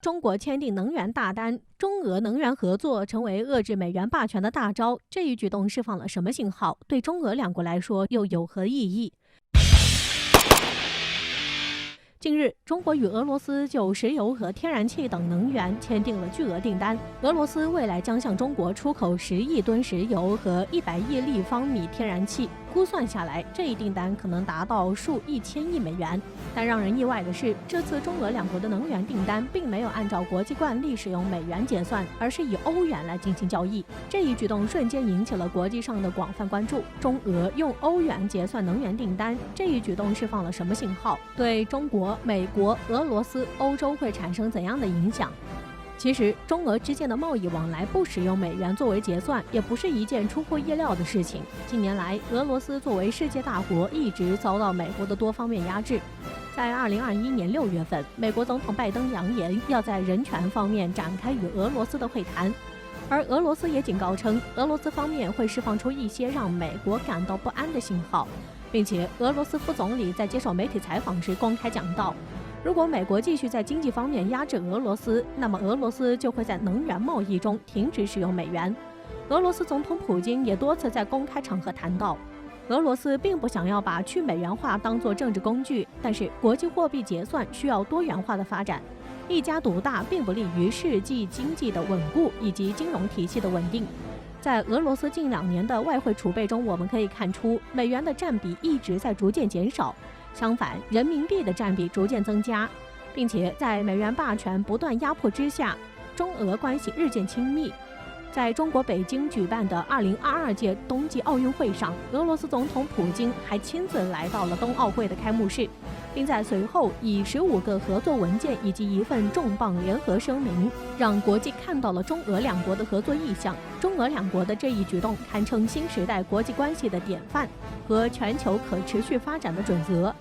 中国签订能源大单，中俄能源合作成为遏制美元霸权的大招。这一举动释放了什么信号？对中俄两国来说又有何意义？近日，中国与俄罗斯就石油和天然气等能源签订了巨额订单。俄罗斯未来将向中国出口10亿吨石油和100亿立方米天然气，估算下来，这一订单可能达到数以千亿美元。但让人意外的是，这次中俄两国的能源订单并没有按照国际惯例使用美元结算，而是以欧元来进行交易。这一举动瞬间引起了国际上的广泛关注。中俄用欧元结算能源订单，这一举动释放了什么信号？对中国、美国、俄罗斯、欧洲会产生怎样的影响？其实，中俄之间的贸易往来不使用美元作为结算，也不是一件出乎意料的事情。近年来，俄罗斯作为世界大国，一直遭到美国的多方面压制。在2021年6月份，美国总统拜登扬言要在人权方面展开与俄罗斯的会谈，而俄罗斯也警告称，俄罗斯方面会释放出一些让美国感到不安的信号，并且俄罗斯副总理在接受媒体采访时公开讲到，如果美国继续在经济方面压制俄罗斯，那么俄罗斯就会在能源贸易中停止使用美元。俄罗斯总统普京也多次在公开场合谈到，俄罗斯并不想要把去美元化当作政治工具，但是国际货币结算需要多元化的发展，一家独大并不利于世纪经济的稳固以及金融体系的稳定。在俄罗斯近2年的外汇储备中，我们可以看出，美元的占比一直在逐渐减少，相反，人民币的占比逐渐增加，并且在美元霸权不断压迫之下，中俄关系日渐亲密。在中国北京举办的2022届冬季奥运会上，俄罗斯总统普京还亲自来到了冬奥会的开幕式，并在随后以15个合作文件以及一份重磅联合声明，让国际看到了中俄两国的合作意向。中俄两国的这一举动堪称新时代国际关系的典范和全球可持续发展的准则。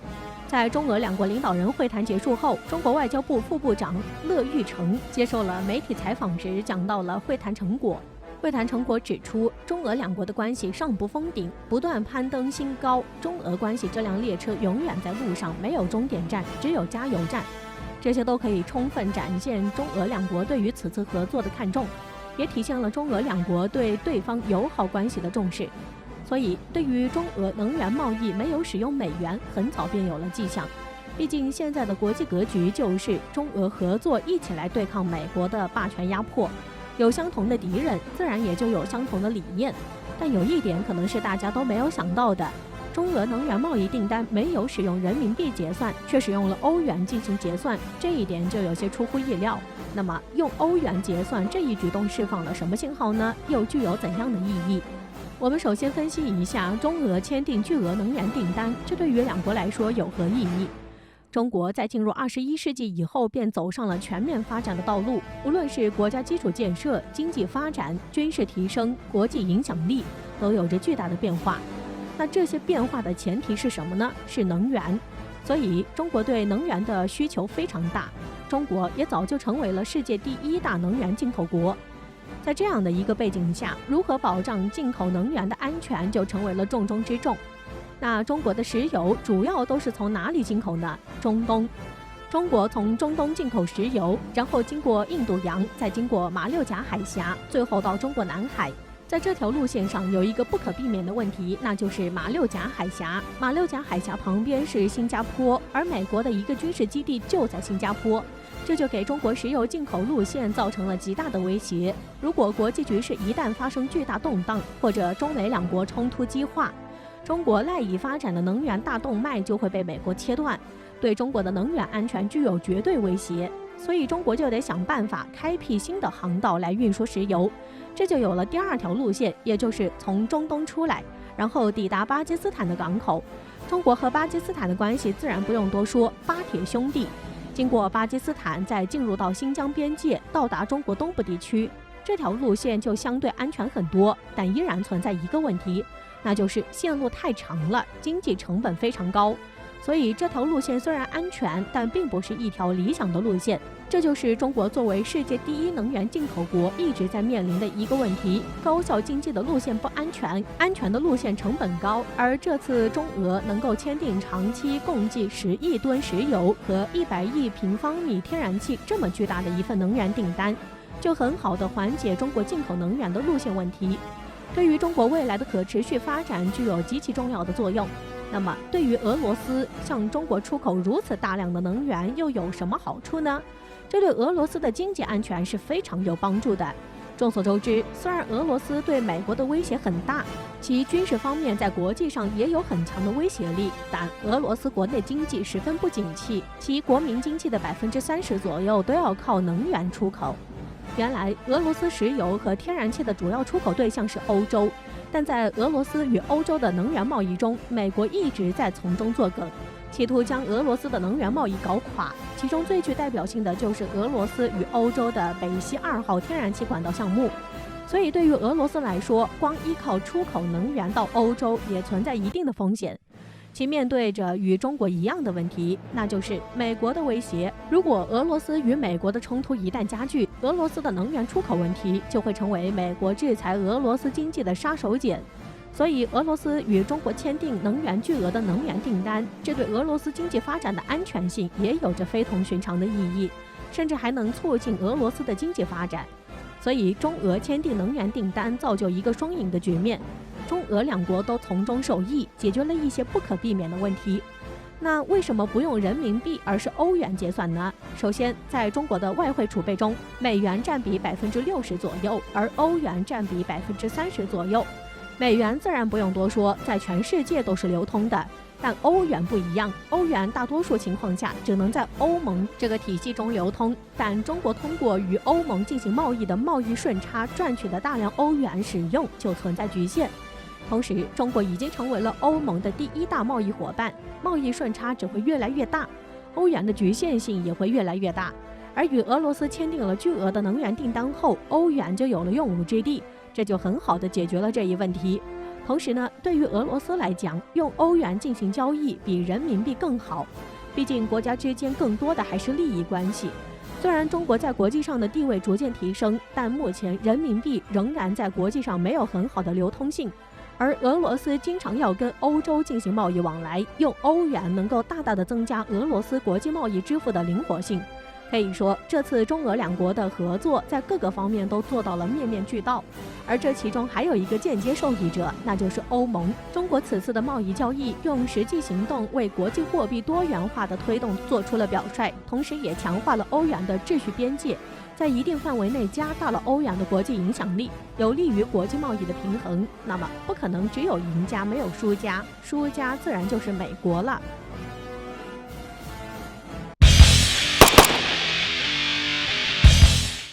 在中俄两国领导人会谈结束后，中国外交部副部长乐玉成接受了媒体采访时讲到了会谈成果。会谈成果指出，中俄两国的关系上不封顶，不断攀登新高。中俄关系这辆列车永远在路上，没有终点站，只有加油站。这些都可以充分展现中俄两国对于此次合作的看重，也体现了中俄两国对对方友好关系的重视。所以，对于中俄能源贸易没有使用美元，很早便有了迹象。毕竟，现在的国际格局就是中俄合作一起来对抗美国的霸权压迫。有相同的敌人，自然也就有相同的理念。但有一点可能是大家都没有想到的，中俄能源贸易订单没有使用人民币结算，却使用了欧元进行结算，这一点就有些出乎意料。那么，用欧元结算这一举动释放了什么信号呢？又具有怎样的意义？我们首先分析一下中俄签订巨额能源订单，这对于两国来说有何意义？中国在进入21世纪以后便走上了全面发展的道路，无论是国家基础建设、经济发展、军事提升、国际影响力，都有着巨大的变化。那这些变化的前提是什么呢？是能源。所以中国对能源的需求非常大，中国也早就成为了世界第1大能源进口国。在这样的一个背景下，如何保障进口能源的安全就成为了重中之重。那中国的石油主要都是从哪里进口呢？中东。中国从中东进口石油，然后经过印度洋，再经过马六甲海峡，最后到中国南海。在这条路线上有一个不可避免的问题，那就是马六甲海峡。马六甲海峡旁边是新加坡，而美国的一个军事基地就在新加坡。这就给中国石油进口路线造成了极大的威胁。如果国际局势一旦发生巨大动荡，或者中美两国冲突激化，中国赖以发展的能源大动脉就会被美国切断，对中国的能源安全具有绝对威胁。所以中国就得想办法开辟新的航道来运输石油，这就有了第2条路线，也就是从中东出来，然后抵达巴基斯坦的港口。中国和巴基斯坦的关系自然不用多说，巴铁兄弟。经过巴基斯坦，再进入到新疆边界，到达中国东部地区，这条路线就相对安全很多，但依然存在一个问题，那就是线路太长了，经济成本非常高。所以这条路线虽然安全，但并不是一条理想的路线。这就是中国作为世界第一能源进口国一直在面临的一个问题：高效经济的路线不安全，安全的路线成本高。而这次中俄能够签订长期共计10亿吨石油和100亿平方米天然气这么巨大的一份能源订单，就很好地缓解中国进口能源的路线问题，对于中国未来的可持续发展具有极其重要的作用。那么，对于俄罗斯向中国出口如此大量的能源又有什么好处呢？这对俄罗斯的经济安全是非常有帮助的。众所周知，虽然俄罗斯对美国的威胁很大，其军事方面在国际上也有很强的威胁力，但俄罗斯国内经济十分不景气，其国民经济的30%左右都要靠能源出口。原来，俄罗斯石油和天然气的主要出口对象是欧洲，但在俄罗斯与欧洲的能源贸易中，美国一直在从中作梗，企图将俄罗斯的能源贸易搞垮。其中最具代表性的就是俄罗斯与欧洲的北溪2号天然气管道项目。所以对于俄罗斯来说，光依靠出口能源到欧洲也存在一定的风险。其面对着与中国一样的问题，那就是美国的威胁。如果俄罗斯与美国的冲突一旦加剧，俄罗斯的能源出口问题就会成为美国制裁俄罗斯经济的杀手锏。所以，俄罗斯与中国签订能源巨额的能源订单，这对俄罗斯经济发展的安全性也有着非同寻常的意义，甚至还能促进俄罗斯的经济发展。所以，中俄签订能源订单造就一个双赢的局面，中俄两国都从中受益，解决了一些不可避免的问题。那为什么不用人民币而是欧元结算呢？首先，在中国的外汇储备中，美元占比60%左右，而欧元占比30%左右。美元自然不用多说，在全世界都是流通的，但欧元不一样，欧元大多数情况下只能在欧盟这个体系中流通，但中国通过与欧盟进行贸易的贸易顺差赚取的大量欧元使用就存在局限。同时，中国已经成为了欧盟的第1大贸易伙伴，贸易顺差只会越来越大，欧元的局限性也会越来越大。而与俄罗斯签订了巨额的能源订单后，欧元就有了用武之地，这就很好地解决了这一问题。同时呢，对于俄罗斯来讲，用欧元进行交易比人民币更好，毕竟国家之间更多的还是利益关系。虽然中国在国际上的地位逐渐提升，但目前人民币仍然在国际上没有很好的流通性，而俄罗斯经常要跟欧洲进行贸易往来，用欧元能够大大的增加俄罗斯国际贸易支付的灵活性。可以说，这次中俄两国的合作在各个方面都做到了面面俱到，而这其中还有一个间接受益者，那就是欧盟。中国此次的贸易交易用实际行动为国际货币多元化的推动做出了表率，同时也强化了欧元的秩序边界，在一定范围内加大了欧元的国际影响力，有利于国际贸易的平衡。那么不可能只有赢家没有输家，输家自然就是美国了。